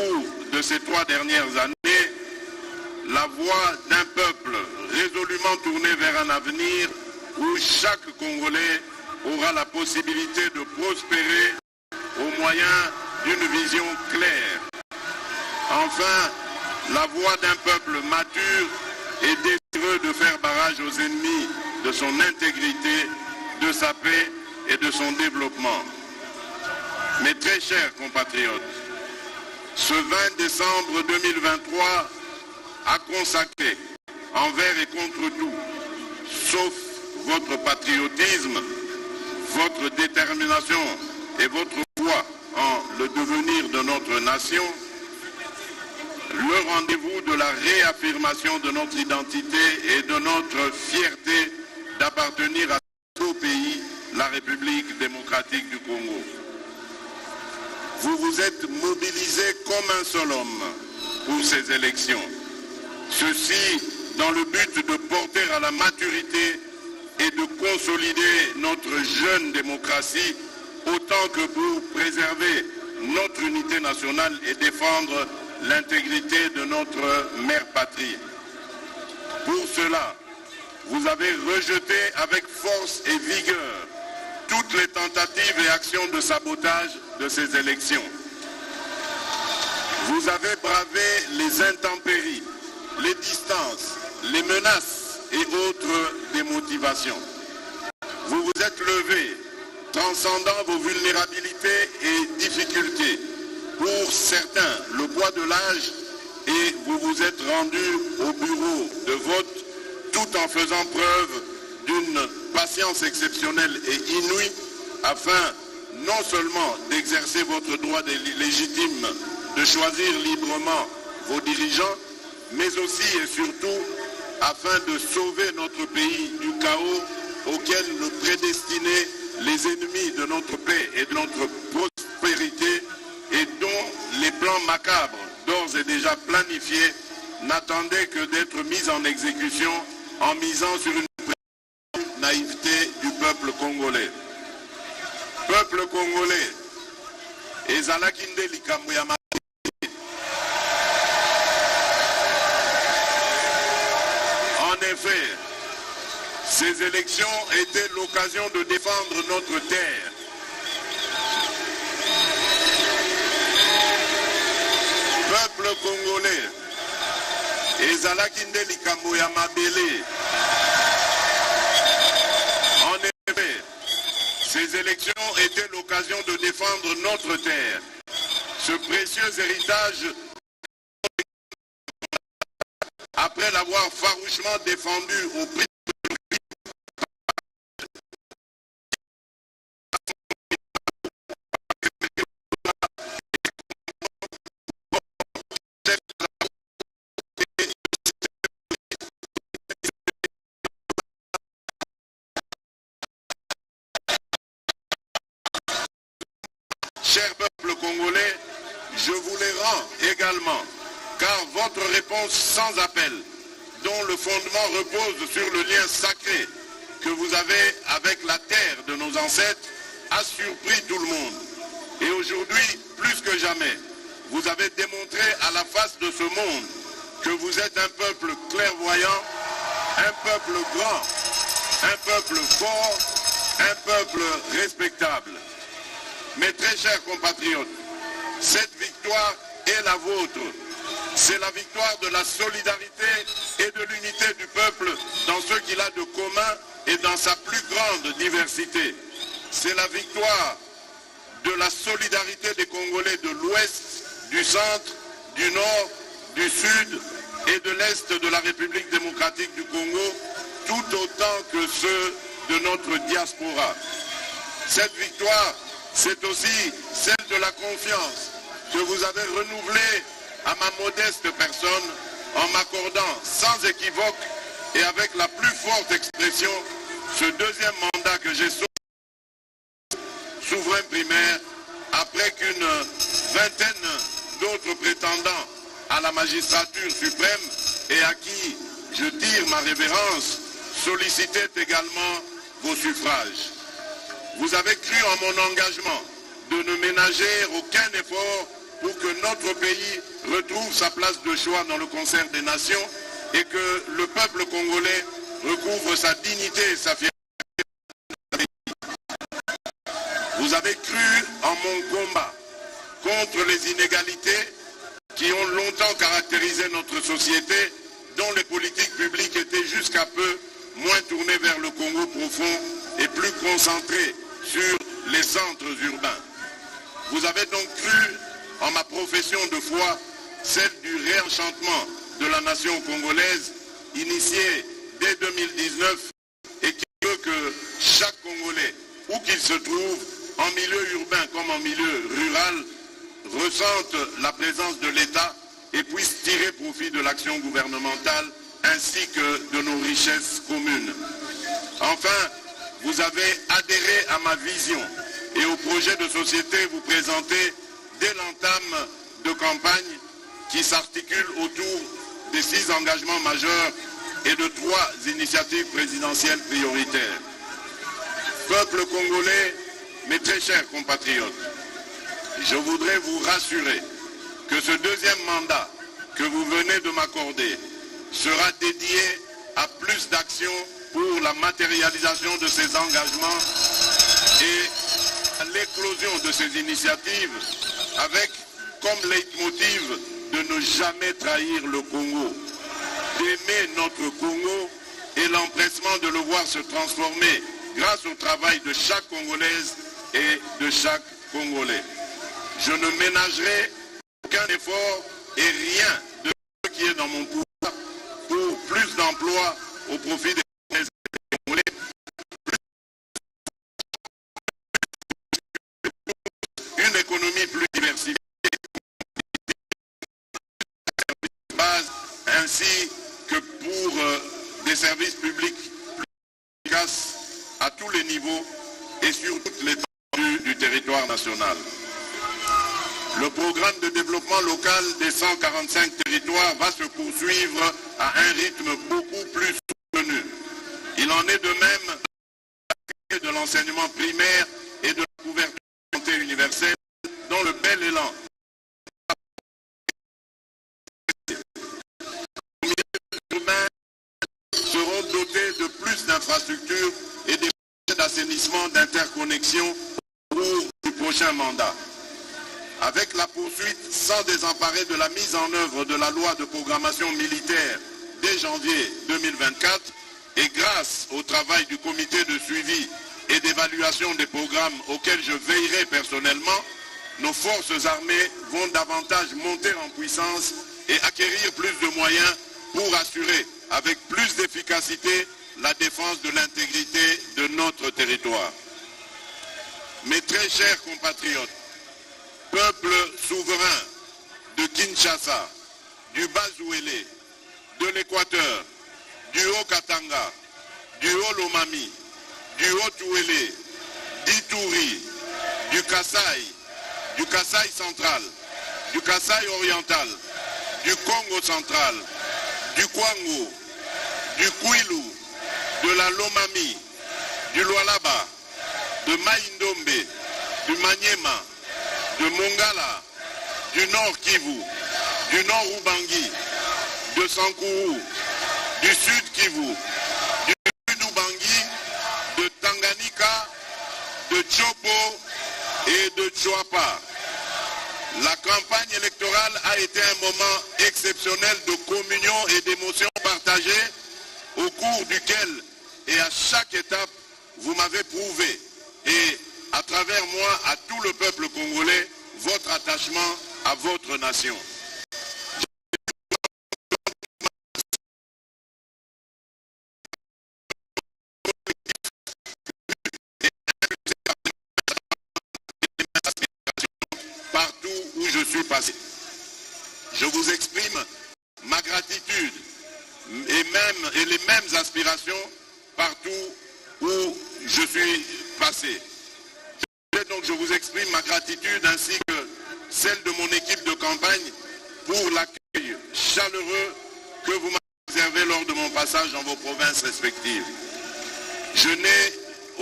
cours de ces 3 dernières années, la voix d'un peuple résolument tourné vers un avenir où chaque Congolais aura la possibilité de prospérer au moyen d'une vision claire. Enfin, la voix d'un peuple mature et désireux de faire barrage aux ennemis de son intégrité, de sa paix et de son développement. Mes très chers compatriotes, ce 20 décembre 2023 a consacré envers et contre tout, sauf votre patriotisme, votre détermination et votre foi en le devenir de notre nation, le rendez-vous de la réaffirmation de notre identité et de notre fierté d'appartenir à ce pays, la République démocratique du Congo. Vous vous êtes mobilisés comme un seul homme pour ces élections. Ceci dans le but de porter à la maturité et de consolider notre jeune démocratie autant que pour préserver notre unité nationale et défendre l'intégrité de notre mère patrie. Pour cela, vous avez rejeté avec force et vigueur toutes les tentatives et actions de sabotage de ces élections. Vous avez bravé les intempéries, les distances, les menaces et autres démotivations. Vous vous êtes levés, transcendant vos vulnérabilités et difficultés. Pour certains, le poids de l'âge, et vous vous êtes rendus au bureau de vote tout en faisant preuve d'une patience exceptionnelle et inouïe afin non seulement d'exercer votre droit légitime de choisir librement vos dirigeants, mais aussi et surtout afin de sauver notre pays du chaos auquel le prédestinaient les ennemis de notre paix et de notre prospérité et dont les plans macabres, d'ores et déjà planifiés, n'attendaient que d'être mis en exécution en misant sur une naïveté du peuple congolais. Peuple congolais, ezalakinde likambo ya en effet, ces élections étaient l'occasion de défendre notre terre. Peuple congolais, ezalakinde likambo ya mabele. En effet, ces élections étaient l'occasion de défendre notre terre. Ce précieux héritage, après l'avoir farouchement défendu au prix Cher peuple congolais, je vous les rends également, car votre réponse sans appel, dont le fondement repose sur le lien sacré que vous avez avec la terre de nos ancêtres, a surpris tout le monde. Et aujourd'hui, plus que jamais, vous avez démontré à la face de ce monde que vous êtes un peuple clairvoyant, un peuple grand, un peuple fort, un peuple respectable. Mes très chers compatriotes, cette victoire est la vôtre. C'est la victoire de la solidarité et de l'unité du peuple dans ce qu'il a de commun et dans sa plus grande diversité. C'est la victoire de la solidarité des Congolais de l'Ouest, du Centre, du Nord, du Sud et de l'Est de la République démocratique du Congo, tout autant que ceux de notre diaspora. Cette victoire, c'est aussi celle de la confiance que vous avez renouvelée à ma modeste personne en m'accordant sans équivoque et avec la plus forte expression ce deuxième mandat que j'ai souverain primaire après qu'une vingtaine d'autres prétendants à la magistrature suprême et à qui je tire ma révérence sollicitaient également vos suffrages. Vous avez cru en mon engagement de ne ménager aucun effort pour que notre pays retrouve sa place de choix dans le concert des nations et que le peuple congolais recouvre sa dignité et sa fierté. Vous avez cru en mon combat contre les inégalités qui ont longtemps caractérisé notre société, dont les politiques publiques étaient jusqu'à peu moins tournées vers le Congo profond et plus concentrées sur les centres urbains. Vous avez donc cru en ma profession de foi, celle du réenchantement de la nation congolaise, initiée dès 2019 et qui veut que chaque Congolais, où qu'il se trouve, en milieu urbain comme en milieu rural, ressente la présence de l'État et puisse tirer profit de l'action gouvernementale ainsi que de nos richesses communes. Enfin, vous avez adhéré à ma vision et au projet de société vous présenté dès l'entame de campagne qui s'articule autour des 6 engagements majeurs et de 3 initiatives présidentielles prioritaires. Peuple congolais, mes très chers compatriotes, je voudrais vous rassurer que ce deuxième mandat que vous venez de m'accorder sera dédié à plus d'actions pour la matérialisation de ces engagements et à l'éclosion de ces initiatives avec comme leitmotiv de ne jamais trahir le Congo, d'aimer notre Congo et l'empressement de le voir se transformer grâce au travail de chaque Congolaise et de chaque Congolais. Je ne ménagerai aucun effort et rien de ce qui est dans mon pouvoir pour plus d'emplois au profit des Congolais, une économie plus diversifiée, ainsi que pour des services publics plus efficaces à tous les niveaux et sur toute l'étendue du territoire national. Le programme de développement local des 145 territoires va se poursuivre à un rythme beaucoup plus soutenu. Il en est de même de l'enseignement primaire et de la couverture de la santé universelle, dont le bel élan seront dotés de plus d'infrastructures et des projets d'assainissement, d'interconnexion au cours du prochain mandat. Avec la poursuite sans désemparer de la mise en œuvre de la loi de programmation militaire dès janvier 2024 et grâce au travail du comité de suivi et d'évaluation des programmes auxquels je veillerai personnellement, nos forces armées vont davantage monter en puissance et acquérir plus de moyens pour assurer avec plus d'efficacité la défense de l'intégrité de notre territoire. Mes très chers compatriotes, peuple souverain de Kinshasa, du Bas-Ouélé, de l'Équateur, du Haut-Katanga, du Haut-Lomami, du Haut-Ouélé, d'Ituri, du Kasaï central, du Kasaï oriental, du Congo central, du Kwango, du Kwilu, de la Lomami, du Lualaba, de Maïndombe, du Maniema, de Mongala, du Nord Kivu, du Nord Ubangi, de Sankuru, du Sud Kivu, du Sud Ubangi, de Tanganyika, de Tchopo et de Tchouapa. La campagne électorale a été un moment exceptionnel de communion et d'émotions partagées au cours duquel et à chaque étape vous m'avez prouvé et à travers moi à tout le peuple congolais votre attachement à votre nation. Partout où je suis passé. Je vous exprime ma gratitude et les mêmes aspirations partout où je suis passé. Donc je vous exprime ma gratitude ainsi que celle de mon équipe de campagne pour l'accueil chaleureux que vous m'avez réservé lors de mon passage dans vos provinces respectives. Je n'ai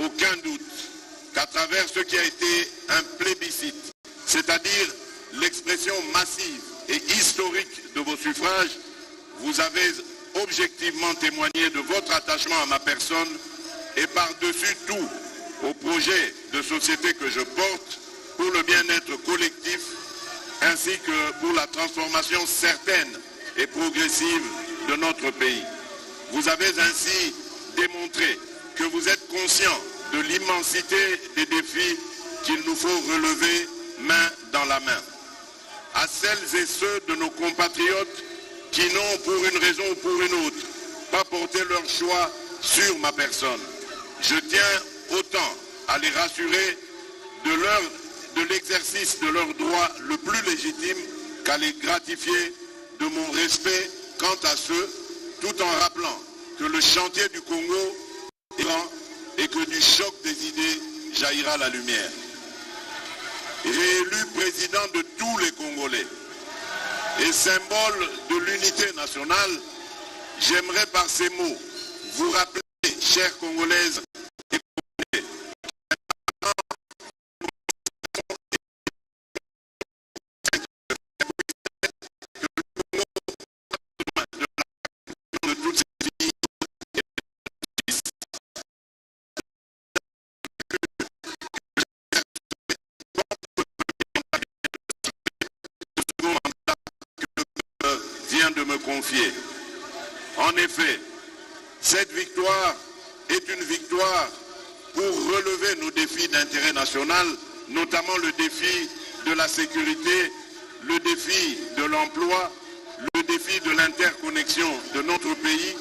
aucun doute qu'à travers ce qui a été un plébiscite, c'est-à-dire l'expression massive et historique de vos suffrages, vous avez objectivement témoigné de votre attachement à ma personne et par-dessus tout au projet de société que je porte pour le bien-être collectif ainsi que pour la transformation certaine et progressive de notre pays. Vous avez ainsi démontré que vous êtes conscient de l'immensité des défis qu'il nous faut relever main dans la main. À celles et ceux de nos compatriotes qui n'ont, pour une raison ou pour une autre, pas porté leur choix sur ma personne, je tiens autant à les rassurer de l'exercice de leur droit le plus légitime qu'à les gratifier de mon respect quant à ceux, tout en rappelant que le chantier du Congo est grand et que du choc des idées jaillira la lumière. Réélu président de tous les Congolais et symbole de l'unité nationale, j'aimerais par ces mots vous rappeler, chers Congolaises et Congolais, de toutes ces filles vient de me confier. En effet, cette victoire est une victoire pour relever nos défis d'intérêt national, notamment le défi de la sécurité, le défi de l'emploi, le défi de l'interconnexion de notre pays,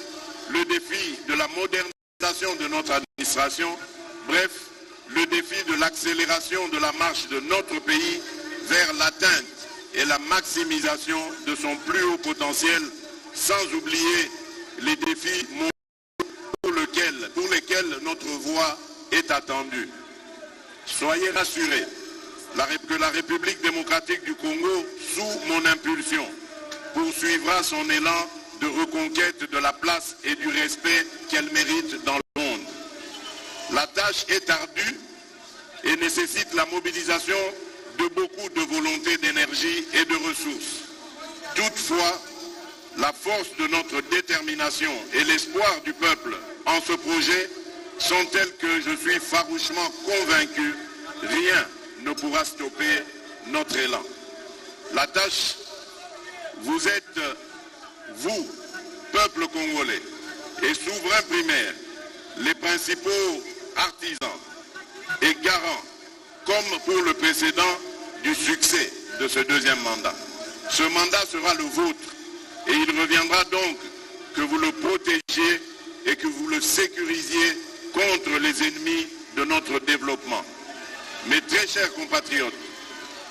le défi de la modernisation de notre administration, bref, le défi de l'accélération de la marche de notre pays vers l'atteinte et la maximisation de son plus haut potentiel, sans oublier les défis pour lesquels notre voix est attendue. Soyez rassurés que la République démocratique du Congo, sous mon impulsion, poursuivra son élan de reconquête de la place et du respect qu'elle mérite dans le monde. La tâche est ardue et nécessite la mobilisation de beaucoup de volonté, d'énergie et de ressources. Toutefois, la force de notre détermination et l'espoir du peuple en ce projet sont tels que je suis farouchement convaincu, rien ne pourra stopper notre élan. La tâche, vous êtes, vous, peuple congolais et souverain primaire, les principaux artisans et garants, comme pour le précédent, du succès de ce deuxième mandat. Ce mandat sera le vôtre et il reviendra donc que vous le protégiez et que vous le sécurisiez contre les ennemis de notre développement. Mes très chers compatriotes,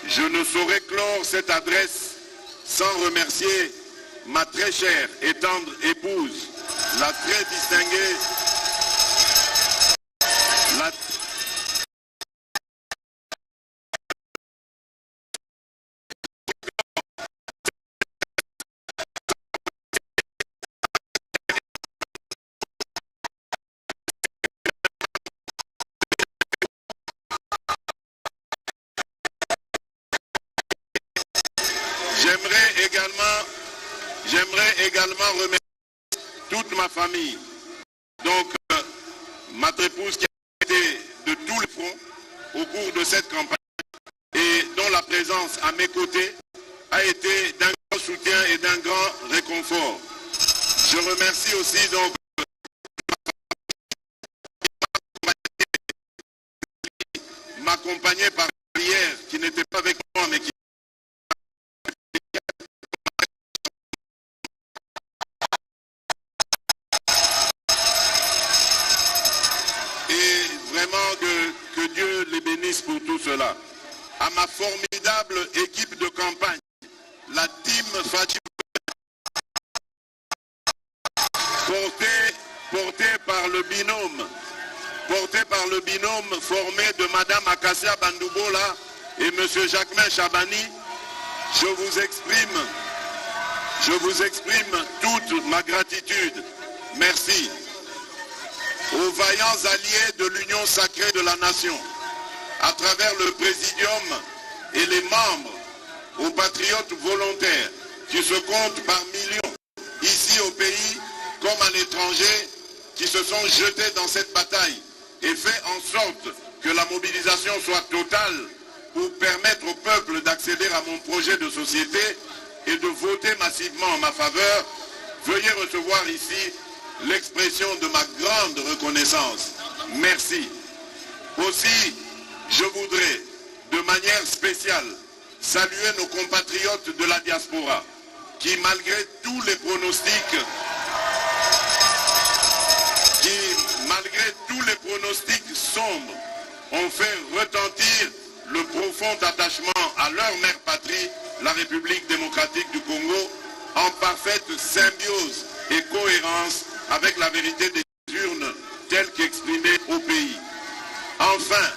je ne saurais clore cette adresse sans remercier ma très chère et tendre épouse, la très distinguée, J'aimerais également remercier toute ma famille, donc ma épouse qui a été de tous les fronts au cours de cette campagne et dont la présence à mes côtés a été d'un grand soutien et d'un grand réconfort. Je remercie aussi donc m'accompagner par hier qui n'était pas avec moi mais qui que Dieu les bénisse pour tout cela. À ma formidable équipe de campagne, la team Fatima, portée par le binôme formé de Madame Akassia Bandoubola et Monsieur Jacquemin Chabani, je vous exprime toute ma gratitude. Merci. Aux vaillants alliés de l'Union sacrée de la nation, à travers le Présidium et les membres aux patriotes volontaires qui se comptent par millions, ici au pays comme à l'étranger, qui se sont jetés dans cette bataille et fait en sorte que la mobilisation soit totale pour permettre au peuple d'accéder à mon projet de société et de voter massivement en ma faveur, veuillez recevoir ici l'expression de ma grande reconnaissance. Merci. Aussi, je voudrais, de manière spéciale, saluer nos compatriotes de la diaspora, qui malgré tous les pronostics, sombres, ont fait retentir le profond attachement à leur mère patrie, la République démocratique du Congo, en parfaite symbiose et cohérence avec la vérité des urnes telle qu'exprimée au pays. Enfin,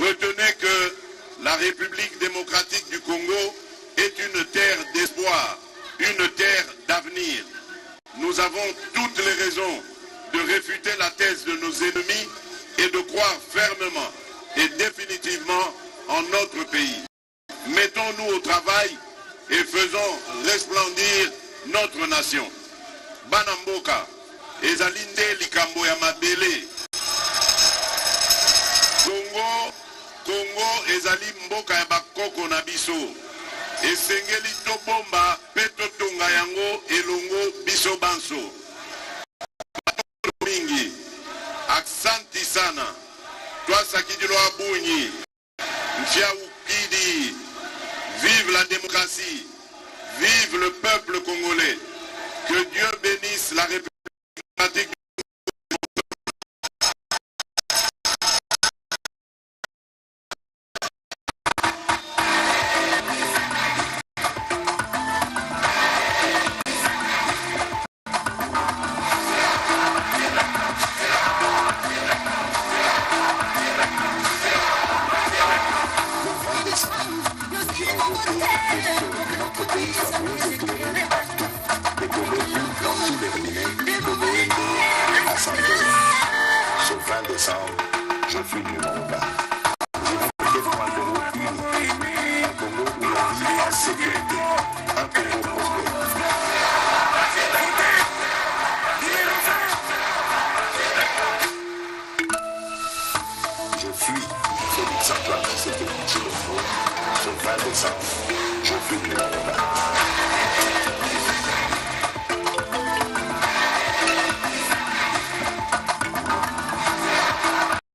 retenez que la République démocratique du Congo est une terre d'espoir, une terre d'avenir. Nous avons toutes les raisons de réfuter la thèse de nos ennemis et de croire fermement et définitivement en notre pays. Mettons-nous au travail et faisons resplendir notre nation. Banamboka, ezalinde likambo ya mabele. Congo ezali mboka ya bakoko na biso. Esengeli tobomba pe totonga yango elongo biso banso. Mingi, aksanti sana. Twasa kidilo abunyi. Mfia ukidi. Vive la démocratie. Vive le peuple congolais. Que Dieu bénisse la République démocratique. Je fuis du Rwanda. Je veux peut-être un Congo uni, un Congo où l'on vit en sécurité, un Congo prospère. Je fuis Félix Antoine Tshisekedi Tshilombo. Ce 20 décembre, je fuis du Rwanda.